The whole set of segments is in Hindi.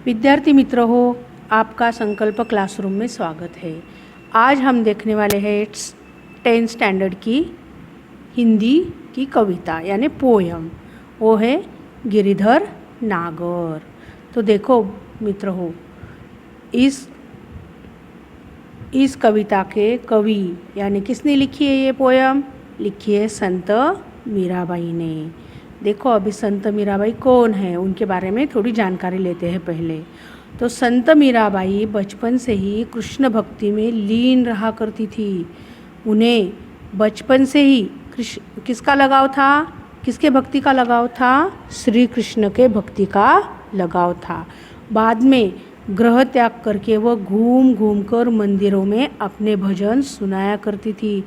विद्यार्थी मित्र हो, आपका संकल्प क्लासरूम में स्वागत है। आज हम देखने वाले हैं 10th स्टैंडर्ड की हिंदी की कविता यानी पोयम। वो है गिरिधर नागर। तो देखो मित्र हो, इस कविता के कवि यानी किसने लिखी है ये पोयम? लिखी है संत मीराबाई ने। देखो अभी संत मीराबाई कौन है, उनके बारे में थोड़ी जानकारी लेते हैं पहले। तो संत मीराबाई बचपन से ही कृष्ण भक्ति में लीन रहा करती थी। उन्हें बचपन से ही किसका लगाव था? किसके भक्ति का लगाव था? श्री कृष्ण के भक्ति का लगाव था। बाद में गृह त्याग करके वह घूम घूम कर मंदिरों में अपने भजन सुनाया करती थी।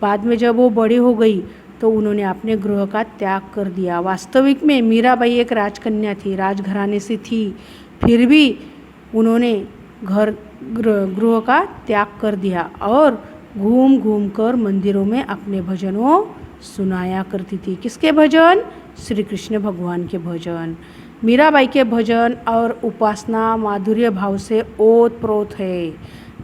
बाद में जब वो बड़ी हो गई तो उन्होंने अपने गृह का त्याग कर दिया। वास्तविक में मीराबाई एक राजकन्या थी, राजघराने से थी, फिर भी उन्होंने गृह का त्याग कर दिया और घूम घूम कर मंदिरों में अपने भजनों सुनाया करती थी। किसके भजन? श्री कृष्ण भगवान के भजन। मीराबाई के भजन और उपासना माधुर्य भाव से ओत प्रोत है।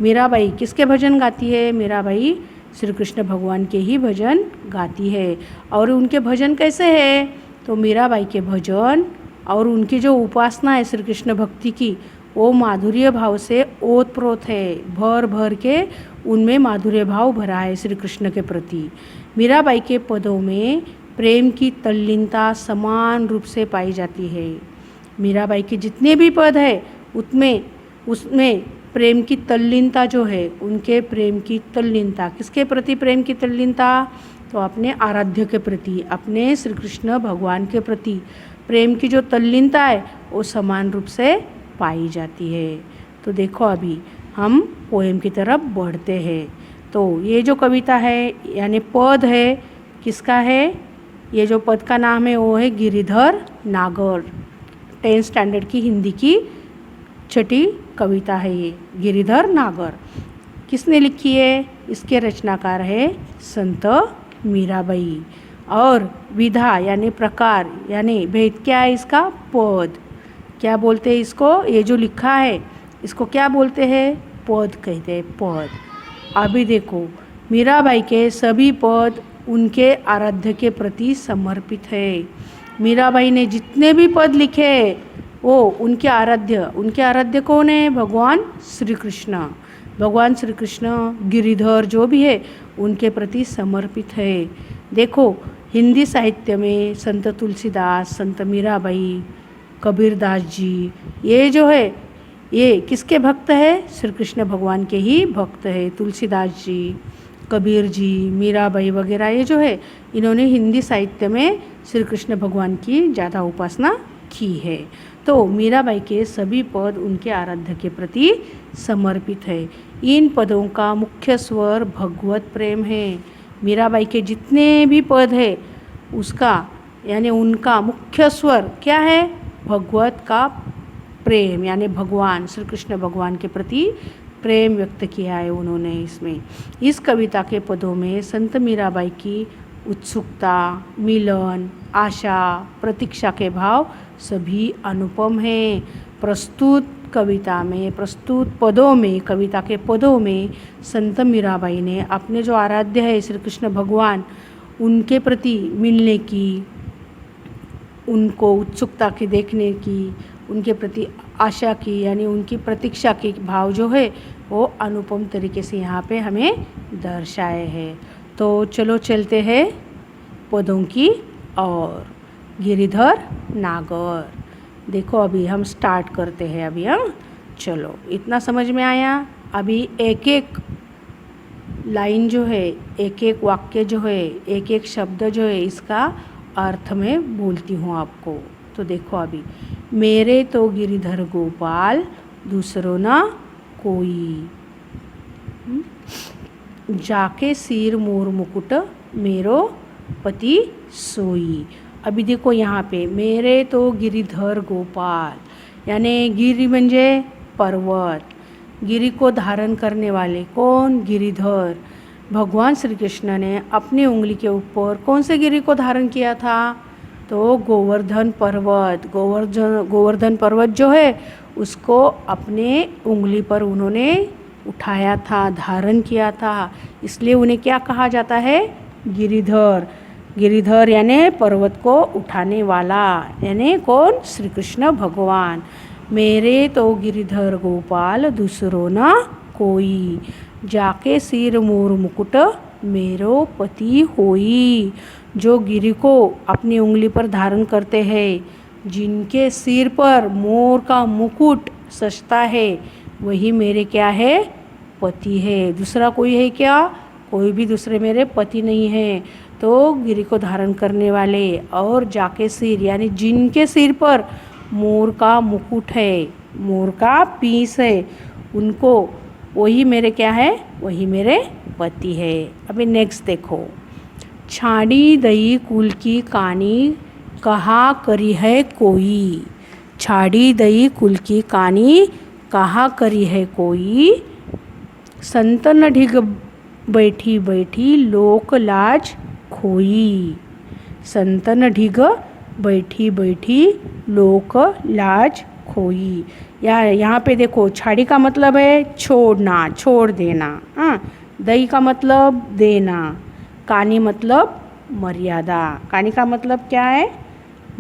मीराबाई किसके भजन गाती है? मीराबाई श्री कृष्ण भगवान के ही भजन गाती है। और उनके भजन कैसे हैं? तो मीराबाई के भजन और उनकी जो उपासना है श्री कृष्ण भक्ति की, वो माधुर्य भाव से ओत प्रोत है। भर भर के उनमें माधुर्य भाव भरा है श्री कृष्ण के प्रति। मीराबाई के पदों में प्रेम की तल्लीनता समान रूप से पाई जाती है। मीराबाई के जितने भी पद है उसमें प्रेम की तल्लीनता जो है, उनके प्रेम की तल्लीनता किसके प्रति? प्रेम की तल्लीनता तो अपने आराध्य के प्रति, अपने श्री कृष्ण भगवान के प्रति प्रेम की जो तल्लीनता है वो समान रूप से पाई जाती है। तो देखो अभी हम पोएम की तरफ बढ़ते हैं। तो ये जो कविता है यानी पद है, किसका है? ये जो पद का नाम है वो है गिरिधर नागर। 10th स्टैंडर्ड की हिंदी की छठी कविता है ये, गिरिधर नागर। किसने लिखी है? इसके रचनाकार है संत मीराबाई। और विधा यानी प्रकार यानी भेद क्या है इसका? पद। क्या बोलते हैं इसको? ये जो लिखा है इसको क्या बोलते हैं? पद कहते हैं, पद। अभी देखो मीराबाई के सभी पद उनके आराध्य के प्रति समर्पित है। मीराबाई ने जितने भी पद लिखे वो उनके आराध्य कौन है? भगवान श्री कृष्ण। भगवान श्री कृष्ण गिरिधर जो भी है उनके प्रति समर्पित है। देखो हिंदी साहित्य में संत तुलसीदास, संत मीराबाई, कबीरदास जी, ये जो है ये किसके भक्त है? श्री कृष्ण भगवान के ही भक्त है। तुलसीदास जी, कबीर जी, मीराबाई वगैरह ये जो है इन्होंने हिंदी साहित्य में श्री कृष्ण भगवान की ज़्यादा उपासना की है। तो मीराबाई के सभी पद उनके आराध्य के प्रति समर्पित है। इन पदों का मुख्य स्वर भगवत प्रेम है। मीराबाई के जितने भी पद है उसका यानी उनका मुख्य स्वर क्या है? भगवत का प्रेम यानी भगवान श्री कृष्ण भगवान के प्रति प्रेम व्यक्त किया है उन्होंने इसमें। इस कविता के पदों में संत मीराबाई की उत्सुकता, मिलन, आशा, प्रतीक्षा के भाव सभी अनुपम हैं। प्रस्तुत पदों में, कविता के पदों में संत मीराबाई ने अपने जो आराध्य है श्री कृष्ण भगवान, उनके प्रति मिलने की, उनको उत्सुकता की देखने की, उनके प्रति आशा की यानी उनकी प्रतीक्षा की भाव जो है वो अनुपम तरीके से यहाँ पे हमें दर्शाए हैं। तो चलो चलते हैं पदों की और। गिरिधर नागर। देखो अभी हम स्टार्ट करते हैं। अभी हम चलो, इतना समझ में आया? अभी एक एक लाइन जो है, एक एक वाक्य जो है, एक एक शब्द जो है, इसका अर्थ में बोलती हूँ आपको। तो देखो अभी, मेरे तो गिरिधर गोपाल दूसरों ना कोई, जाके सिर मोर मुकुट मेरो पति सोई। अभी देखो यहाँ पे मेरे तो गिरिधर गोपाल यानी गिरी म्हणजे पर्वत, गिरी को धारण करने वाले कौन? गिरिधर। भगवान श्री कृष्ण ने अपनी उंगली के ऊपर कौन से गिरी को धारण किया था? तो गोवर्धन पर्वत। गोवर्धन पर्वत जो है उसको अपने उंगली पर उन्होंने उठाया था, धारण किया था, इसलिए उन्हें क्या कहा जाता है? गिरिधर। गिरिधर यानी पर्वत को उठाने वाला, यानी कौन? श्री कृष्ण भगवान। मेरे तो गिरिधर गोपाल दूसरो न कोई, जाके सिर मोर मुकुट मेरो पति होई। जो गिरि को अपनी उंगली पर धारण करते हैं, जिनके सिर पर मोर का मुकुट सजता है, वही मेरे क्या है? पति है। दूसरा कोई है क्या? कोई भी दूसरे मेरे पति नहीं है। तो गिरि को धारण करने वाले और जाके सिर यानी जिनके सिर पर मोर का मुकुट है, मोर का पीस है, उनको वही मेरे क्या है? वही मेरे पति है। अभी नेक्स्ट देखो। छाड़ी दई कुल की कहानी कहा करी है कोई। छाड़ी दई कुल की कहानी कहा करी है कोई, संतन ढिग बैठी बैठी लोक लाज खोई। संतन ढिग बैठी बैठी लोक लाज खोई। या यहाँ पे देखो, छाड़ी का मतलब है छोड़ना, छोड़ देना। हाँ, दई का मतलब देना, कानी मतलब मर्यादा। कानी का मतलब क्या है?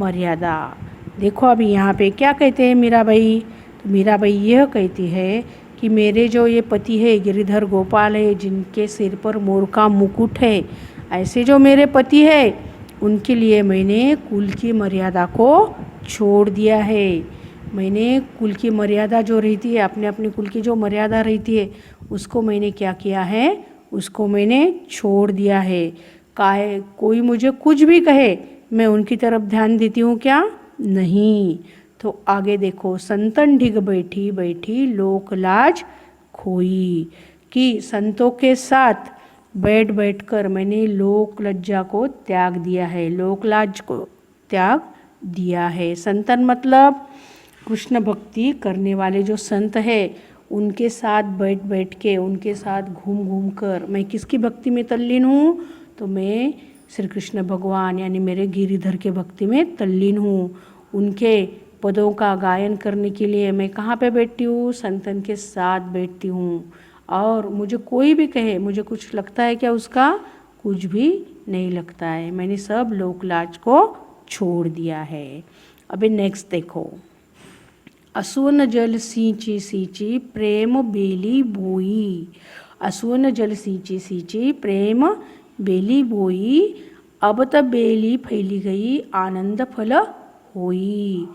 मर्यादा। देखो अभी यहाँ पे क्या कहते हैं मीराबाई? तो मीराबाई यह कहती है कि मेरे जो ये पति है गिरिधर गोपाल है, जिनके सिर पर मोर का मुकुट है, ऐसे जो मेरे पति है उनके लिए मैंने कुल की मर्यादा को छोड़ दिया है। मैंने कुल की मर्यादा जो रहती है, अपने अपने कुल की जो मर्यादा रहती है, उसको मैंने क्या किया है? उसको मैंने छोड़ दिया है। काहे कोई मुझे कुछ भी कहे, मैं उनकी तरफ ध्यान देती हूँ क्या? नहीं। तो आगे देखो, संतन ढिग बैठी बैठी लोक लाज खोई, कि संतों के साथ बैठ बैठ कर मैंने लोक लज्जा को त्याग दिया है, लोक लाज को त्याग दिया है। संतन मतलब कृष्ण भक्ति करने वाले जो संत है, उनके साथ बैठ बैठ के, उनके साथ घूम घूम कर मैं किसकी भक्ति में तल्लीन हूँ? तो मैं श्री कृष्ण भगवान यानी मेरे गिरिधर के भक्ति में तल्लीन हूँ। उनके पदों का गायन करने के लिए मैं कहाँ पे बैठती हूँ? संतन के साथ बैठती हूँ। और मुझे कोई भी कहे, मुझे कुछ लगता है क्या उसका? कुछ भी नहीं लगता है। मैंने सब लोक लाज को छोड़ दिया है। अभी नेक्स्ट देखो। असुवन जल सींची सींची प्रेम बेली बोई। असुवन जल सींची सींची प्रेम बेली बोई, अब तब बेली फैली गई आनंद फल होई।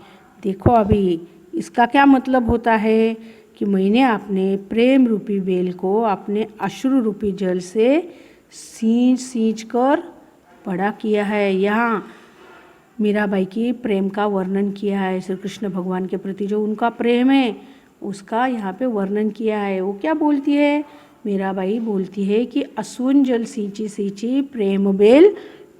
देखो अभी इसका क्या मतलब होता है कि मैंने अपने प्रेम रूपी बेल को अपने अश्रु रूपी जल से सींच सींच कर बड़ा किया है। यहाँ मीराबाई की प्रेम का वर्णन किया है। श्री कृष्ण भगवान के प्रति जो उनका प्रेम है, उसका यहाँ पे वर्णन किया है। वो क्या बोलती है? मीराबाई बोलती है कि असुवन जल सींची सींची प्रेम बेल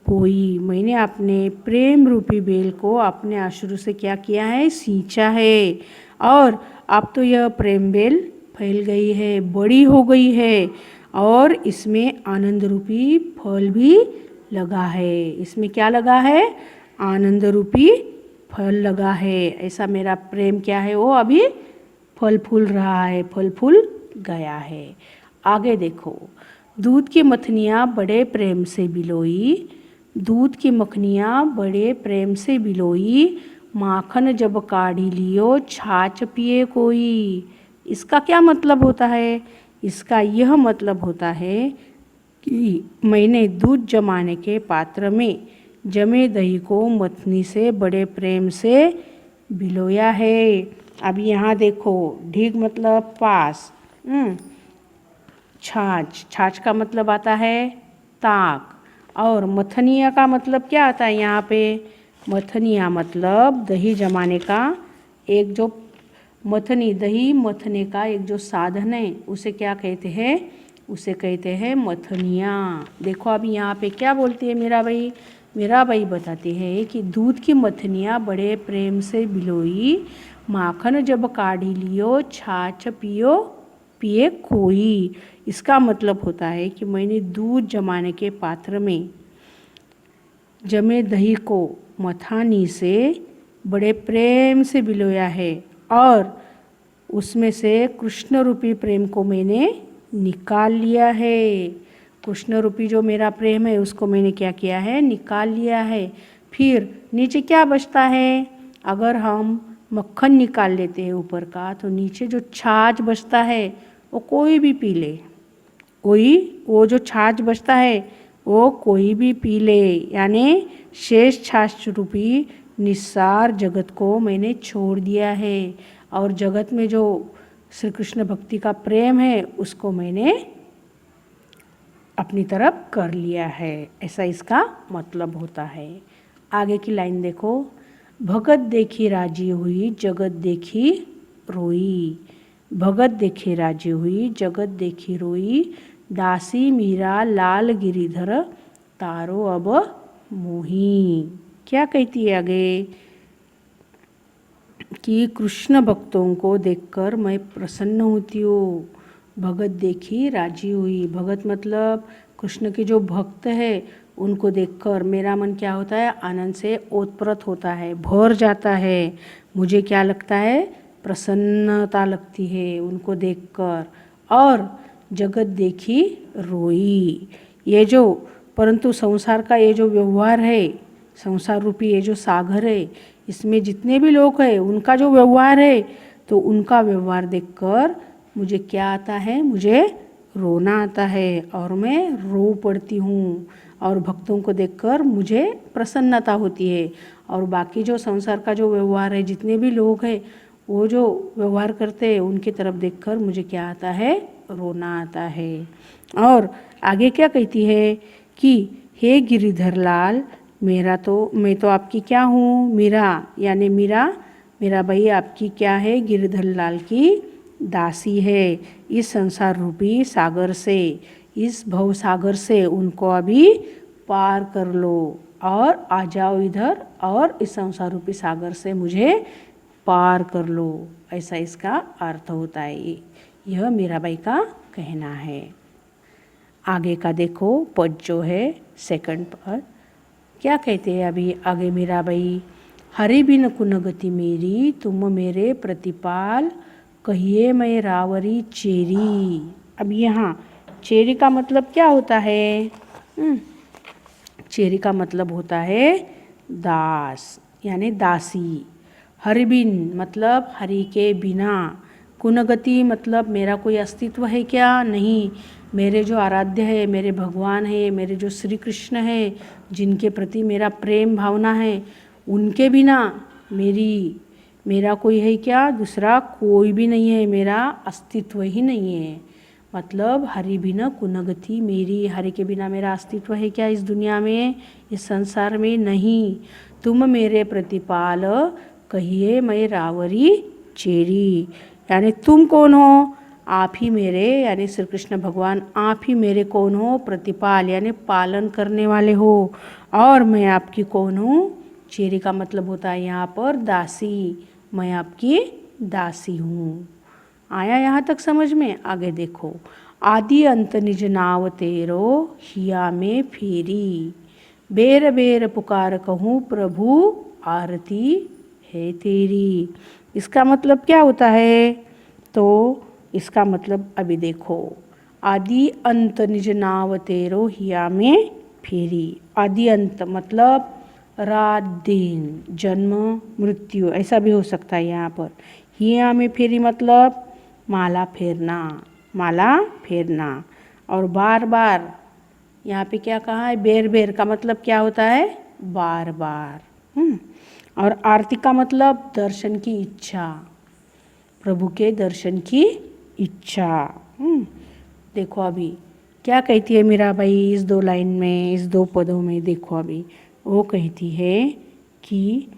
बोई। मैंने अपने प्रेम रूपी बेल को अपने अश्रु से क्या किया है? सींचा है। और अब तो यह प्रेम बेल फैल गई है, बड़ी हो गई है, और इसमें आनंद रूपी फल भी लगा है। इसमें क्या लगा है? आनंद रूपी फल लगा है। ऐसा मेरा प्रेम क्या है? वो अभी फल फूल रहा है, फल फूल गया है। आगे देखो। दूध की मथनियाँ बड़े प्रेम से बिलोई, दूध की मखनियाँ बड़े प्रेम से बिलोई, माखन जब काढ़ी लियो छाछ पिए कोई। इसका क्या मतलब होता है? इसका यह मतलब होता है कि मैंने दूध जमाने के पात्र में जमे दही को मथनी से बड़े प्रेम से बिलोया है। अब यहाँ देखो, ढीग मतलब पास, छाछ, छाछ का मतलब आता है ताक, और मथनिया का मतलब क्या आता है? यहाँ पे मथनिया मतलब दही जमाने का एक जो मथनी, दही मथने का एक जो साधन है, उसे क्या कहते हैं? उसे कहते हैं मथनिया। देखो अभी यहाँ पे क्या बोलती है मीराबाई? मीराबाई बताती है कि दूध की मथनियाँ बड़े प्रेम से बिलोई, माखन जब काढ़ी लियो छाछ पियो पिए कोई। इसका मतलब होता है कि मैंने दूध जमाने के पात्र में जमे दही को मथानी से बड़े प्रेम से बिलोया है, और उसमें से कृष्ण रूपी प्रेम को मैंने निकाल लिया है। कृष्ण रूपी जो मेरा प्रेम है उसको मैंने क्या किया है, निकाल लिया है। फिर नीचे क्या बचता है, अगर हम मक्खन निकाल लेते हैं ऊपर का तो नीचे जो छाछ बचता है वो कोई भी पी ले, वो जो छाछ बचता है वो कोई भी पी ले। यानी शेष छाछ रूपी निस्सार जगत को मैंने छोड़ दिया है और जगत में जो श्री कृष्ण भक्ति का प्रेम है उसको मैंने अपनी तरफ कर लिया है, ऐसा इसका मतलब होता है। आगे की लाइन देखो, भगत देखी राजी हुई जगत देखी रोई। भगत देखे राजी हुई जगत देखी रोई, दासी मीरा लाल गिरिधर तारो अब मोही। क्या कहती है आगे कि कृष्ण भक्तों को देखकर मैं प्रसन्न होती हूँ। भगत देखी राजी हुई, भगत मतलब कृष्ण के जो भक्त है उनको देखकर मेरा मन क्या होता है, आनंद से ओतप्रोत होता है, भर जाता है। मुझे क्या लगता है, प्रसन्नता लगती है उनको देखकर। और जगत देखी रोई, ये जो परंतु संसार का ये जो व्यवहार है, संसार रूपी ये जो सागर है, इसमें जितने भी लोग हैं उनका जो व्यवहार है तो उनका व्यवहार देखकर मुझे क्या आता है, मुझे रोना आता है और मैं रो पड़ती हूँ। और भक्तों को देखकर मुझे प्रसन्नता होती है। और बाकी जो संसार का जो व्यवहार है, जितने भी लोग हैं वो जो व्यवहार करते हैं उनकी तरफ देखकर मुझे क्या आता है, रोना आता है। और आगे क्या कहती है कि हे गिरिधर लाल, मैं तो आपकी क्या हूँ, मीरा यानी मेरा भाई आपकी क्या है, गिरिधर लाल की दासी है। इस संसार रूपी सागर से, इस भव सागर से उनको अभी पार कर लो और आ जाओ इधर और इस संसार रूपी सागर से मुझे पार कर लो, ऐसा इसका अर्थ होता है। यह मीराबाई का कहना है। आगे का देखो पद जो है सेकंड पद, क्या कहते हैं अभी आगे मीराबाई, हरि बिन कुन गति मेरी तुम मेरे प्रतिपाल, कहिए मैं रावरी चेरी। अब यहाँ चेरी का मतलब क्या होता है, चेरी का मतलब होता है दास यानी दासी। हरि बिन मतलब हरि के बिना, कुनगति मतलब मेरा कोई अस्तित्व है क्या, नहीं। मेरे जो आराध्य है, मेरे भगवान है, मेरे जो श्री कृष्ण है, जिनके प्रति मेरा प्रेम भावना है, उनके बिना मेरा कोई है क्या, दूसरा कोई भी नहीं है, मेरा अस्तित्व ही नहीं है। मतलब हरि बिना कुनगति मेरी, हरि के बिना मेरा अस्तित्व है क्या इस दुनिया में, इस संसार में, नहीं। तुम मेरे प्रतिपाल, कहिए मैं रावरी चेरी, यानी तुम कौन हो, आप ही मेरे यानी श्री कृष्ण भगवान आप ही मेरे कौन हो, प्रतिपाल यानी पालन करने वाले हो, और मैं आपकी कौन हूँ, चेरी का मतलब होता है यहाँ पर दासी, मैं आपकी दासी हूँ। आया यहाँ तक समझ में। आगे देखो, आदि अंत निज नाव तेरो हिया में फेरी, बेर बेर पुकार कहूँ प्रभु आरती है तेरी। इसका मतलब क्या होता है, तो इसका मतलब अभी देखो, आदि अंत निज नाव तेरो हिया में फेरी। आदि अंत मतलब रात दिन, जन्म मृत्यु, ऐसा भी हो सकता है यहाँ पर। हिया में फेरी मतलब माला फेरना। और बार बार यहाँ पे क्या कहा है, बेर बेर का मतलब क्या होता है, बार बार। और आरती का मतलब दर्शन की इच्छा, प्रभु के दर्शन की इच्छा। देखो अभी क्या कहती है मीराबाई इस दो लाइन में, इस दो पदों में। देखो अभी वो कहती है कि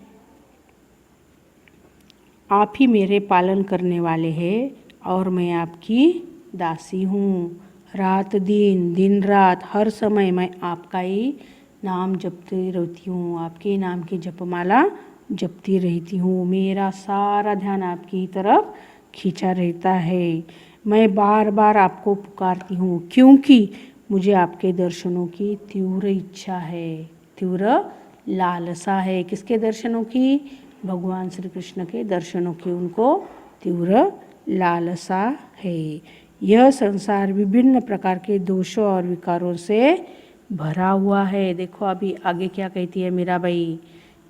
आप ही मेरे पालन करने वाले हैं और मैं आपकी दासी हूँ। रात दिन, दिन रात, हर समय मैं आपका ही नाम जपती रहती हूँ, आपके नाम की जपमाला जपती रहती हूँ। मेरा सारा ध्यान आपकी तरफ खींचा रहता है। मैं बार बार आपको पुकारती हूँ क्योंकि मुझे आपके दर्शनों की तीव्र इच्छा है, तीव्र लालसा है। किसके दर्शनों की, भगवान श्री कृष्ण के दर्शनों की उनको तीव्र लालसा है। यह संसार विभिन्न प्रकार के दोषों और विकारों से भरा हुआ है। देखो अभी आगे क्या कहती है मीराबाई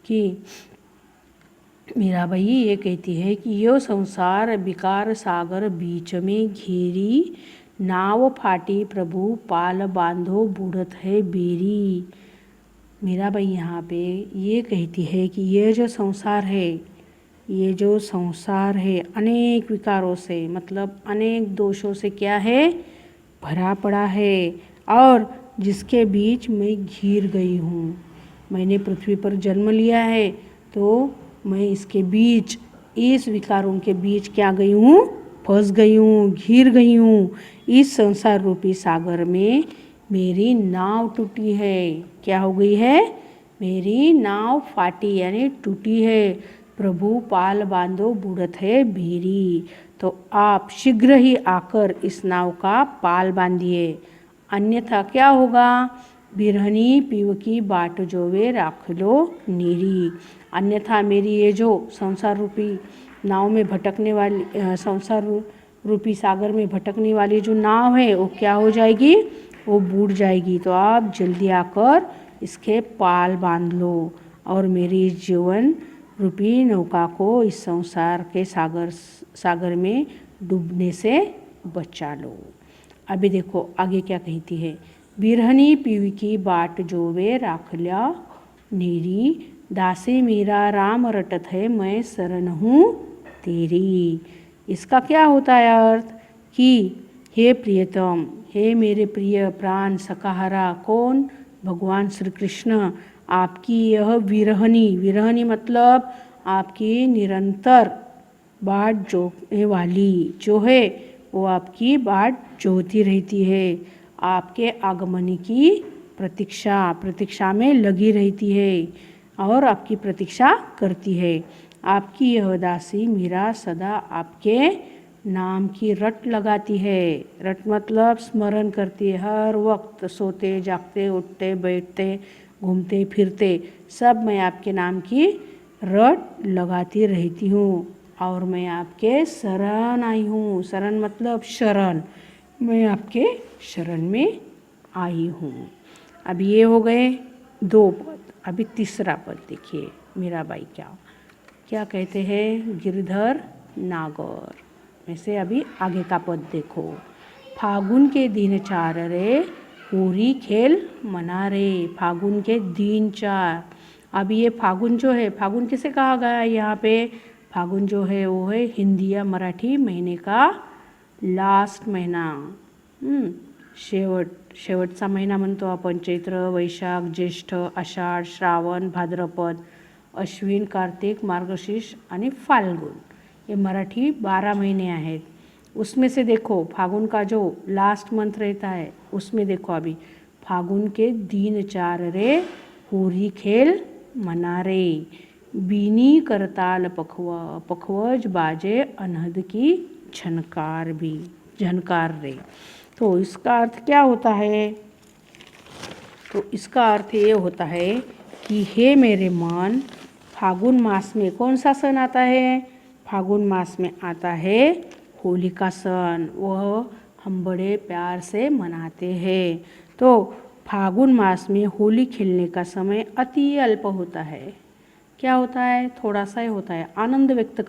कि मीराबाई ये कहती है कि यह संसार विकार सागर बीच में घेरी, नाव फाटी प्रभु पाल बांधो बूढ़त है बेरी। मीराबाई यहाँ पे ये कहती है कि ये जो संसार है, ये जो संसार है अनेक विकारों से मतलब अनेक दोषों से क्या है, भरा पड़ा है और जिसके बीच मैं घिर गई हूँ। मैंने पृथ्वी पर जन्म लिया है तो मैं इसके बीच, इस विकारों के बीच क्या गई हूँ, फंस गई हूँ, घिर गई हूँ। इस संसार रूपी सागर में मेरी नाव टूटी है। क्या हो गई है, मेरी नाव फाटी यानी टूटी है। प्रभु पाल बांधो बूढ़त है बेरी। तो आप शीघ्र ही आकर इस नाव का पाल बांधिए, अन्यथा क्या होगा, बिरहनी पीव की बाट जोवे राख लो नीरी। अन्यथा मेरी ये जो संसार रूपी नाव में भटकने वाली, संसार रूपी सागर में भटकने वाली जो नाव है वो क्या हो जाएगी, वो बूढ़ जाएगी। तो आप जल्दी आकर इसके पाल बांध लो और मेरी जीवन रूपी नौका को इस संसार के सागर में डूबने से बचा लो। अभी देखो आगे क्या कहती है, बिरहनी पीवी की बाट जोवे राख लिया नीरी, दासी मेरा राम रटत है मैं शरण हूँ तेरी। इसका क्या होता है अर्थ कि हे प्रियतम, हे मेरे प्रिय प्राण सकाहारा, कौन, भगवान श्री कृष्ण, आपकी यह विरहनी, विरहनी मतलब आपकी निरंतर बाट जोने वाली जो है वो आपकी बाट जोती रहती है, आपके आगमन की प्रतीक्षा में लगी रहती है और आपकी प्रतीक्षा करती है। आपकी यह दासी मीरा सदा आपके नाम की रट लगाती है। रट मतलब स्मरण करती है, हर वक्त सोते जागते उठते बैठते घूमते फिरते सब मैं आपके नाम की रट लगाती रहती हूँ और मैं आपके शरण आई हूँ। शरण मतलब शरण, मैं आपके शरण में आई हूँ। अब ये हो गए 2 पद। अभी तीसरा पद देखिए मीराबाई क्या कहते हैं, गिरधर नागर में से अभी आगे का पद देखो। फागुन के दिन 4 रे होरी खेल मना रे। फागुन के दिन 4। अब ये फागुन जो है, फागुन किसे कहा गया है यहाँ पे, फागुन जो है वो है हिंदी या मराठी महीने का लास्ट महिना, शेवटचा महिना म्हणतो आपण। चैत्र वैशाख ज्येष्ठ आषाढ श्रावण भाद्रपद अश्विन कार्तिक मार्गशीर्ष आणि फाल्गुन, ये मराठी 12 महीने आहेत। उसमें से देखो फागुन का जो लास्ट मंथ रहता है उसमें देखो अभी फागुन के दिन 4 रे होरी खेल मना रे, बीनी करताल पखवज बाजे अनहद की झनकार रे। तो इसका अर्थ क्या होता है, तो इसका अर्थ ये होता है कि हे मेरे मन, फागुन मास में कौन सा सन आता है, फागुन मास में आता है होली का सन, वह हम बड़े प्यार से मनाते हैं। तो फागुन मास में होली खेलने का समय अति अल्प होता है। क्या होता है, थोड़ा सा ही होता है। आनंद व्यक्त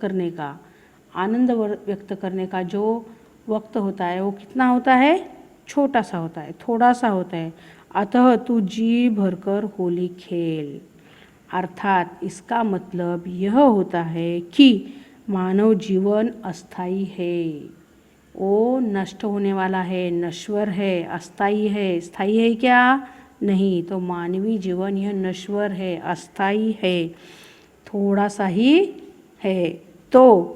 करने का जो वक्त होता है वो कितना होता है, छोटा सा होता है, थोड़ा सा होता है। अतः तू जी भरकर होली खेल। अर्थात इसका मतलब यह होता है कि मानव जीवन अस्थाई है, वो नष्ट होने वाला है, नश्वर है, अस्थाई है। स्थायी है क्या, नहीं। तो मानवीय जीवन यह नश्वर है, अस्थाई है, थोड़ा सा ही है। तो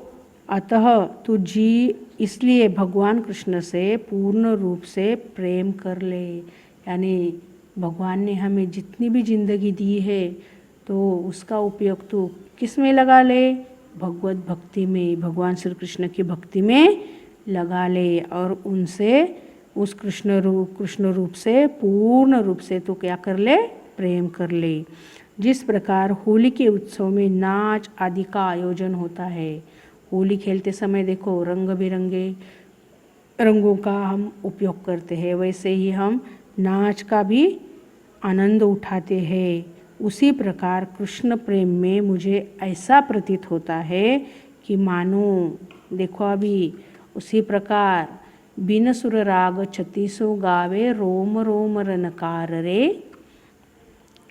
अतः तू जी, इसलिए भगवान कृष्ण से पूर्ण रूप से प्रेम कर ले। यानी भगवान ने हमें जितनी भी जिंदगी दी है तो उसका उपयोग तू किस में लगा ले, भगवत भक्ति में, भगवान श्री कृष्ण की भक्ति में लगा ले और उनसे उस कृष्ण रूप से पूर्ण रूप से तो क्या कर ले, प्रेम कर ले। जिस प्रकार होली के उत्सव में नाच आदि का आयोजन होता है, होली खेलते समय देखो रंग बिरंगे रंगों का हम उपयोग करते हैं, वैसे ही हम नाच का भी आनंद उठाते हैं। उसी प्रकार कृष्ण प्रेम में मुझे ऐसा प्रतीत होता है कि मानो देखो अभी उसी प्रकार बिन सुर राग छत्तीसो गावे रोम रोम रनकार रे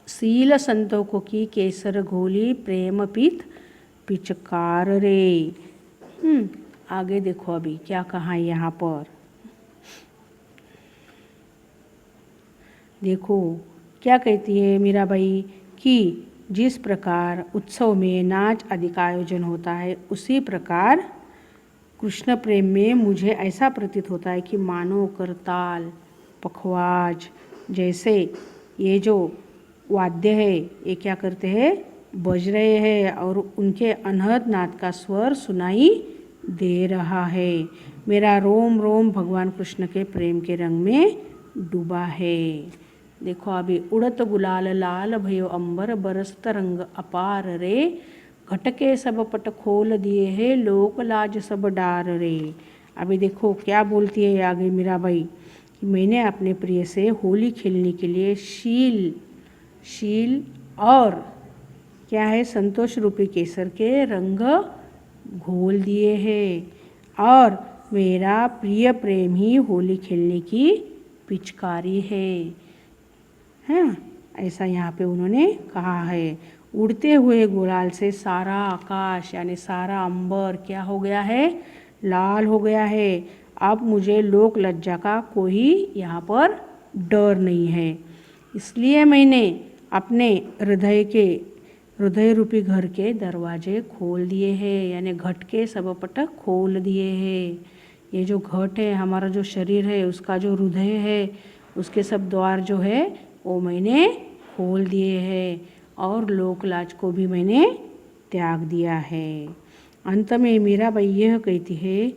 सील संतों की केसर घोली प्रेम पीत पिचकार रे। आगे देखो अभी क्या कहा यहाँ पर, देखो क्या कहती है मीराबाई कि जिस प्रकार उत्सव में नाच आदि का आयोजन होता है, उसी प्रकार कृष्ण प्रेम में मुझे ऐसा प्रतीत होता है कि मानो करताल पखवाज जैसे ये जो वाद्य है ये क्या करते हैं, बज रहे हैं और उनके अनहद नाद का स्वर सुनाई दे रहा है। मेरा रोम रोम भगवान कृष्ण के प्रेम के रंग में डूबा है। देखो अभी उड़त गुलाल लाल भयो अंबर बरसत रंग अपार रे घटके सब पट खोल दिए है लोक लाज सब डार रे। अभी देखो क्या बोलती है आगे मीराबाई कि मैंने अपने प्रिय से होली खेलने के लिए शील और क्या है संतोष रूपी केसर के रंग घोल दिए हैं और मेरा प्रिय प्रेम ही होली खेलने की पिचकारी है। हाँ, ऐसा यहाँ पे उन्होंने कहा है। उड़ते हुए गुलाल से सारा आकाश यानी सारा अंबर क्या हो गया है, लाल हो गया है। अब मुझे लोक लज्जा का कोई यहाँ पर डर नहीं है, इसलिए मैंने अपने हृदय रूपी घर के दरवाजे खोल दिए हैं, यानी घट के सब पट खोल दिए हैं। ये जो घट है हमारा जो शरीर है उसका जो हृदय है उसके सब द्वार जो है वो मैंने खोल दिए हैं और लोक लाज को भी मैंने त्याग दिया है। अंत में मीराबाई यह कहती है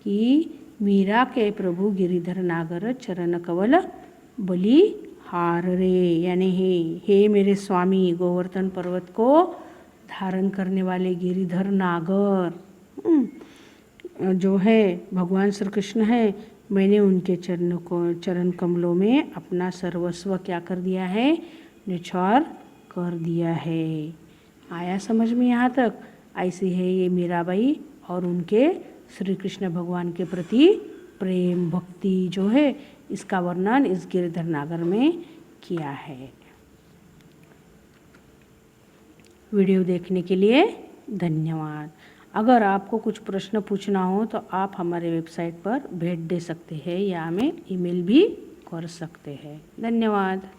कि मीरा के प्रभु गिरिधर नागर चरण कवल बलि हार रे, यानी हे मेरे स्वामी गोवर्धन पर्वत को धारण करने वाले गिरिधर नागर जो है भगवान श्री कृष्ण है, मैंने उनके चरण कमलों में अपना सर्वस्व क्या कर दिया है, निछावर कर दिया है। आया समझ में यहाँ तक? ऐसी है ये मीराबाई और उनके श्री कृष्ण भगवान के प्रति प्रेम भक्ति जो है इसका वर्णन इस गिरिधर नागर में किया है। वीडियो देखने के लिए धन्यवाद। अगर आपको कुछ प्रश्न पूछना हो तो आप हमारे वेबसाइट पर भेज दे सकते हैं या हमें ईमेल भी कर सकते हैं। धन्यवाद।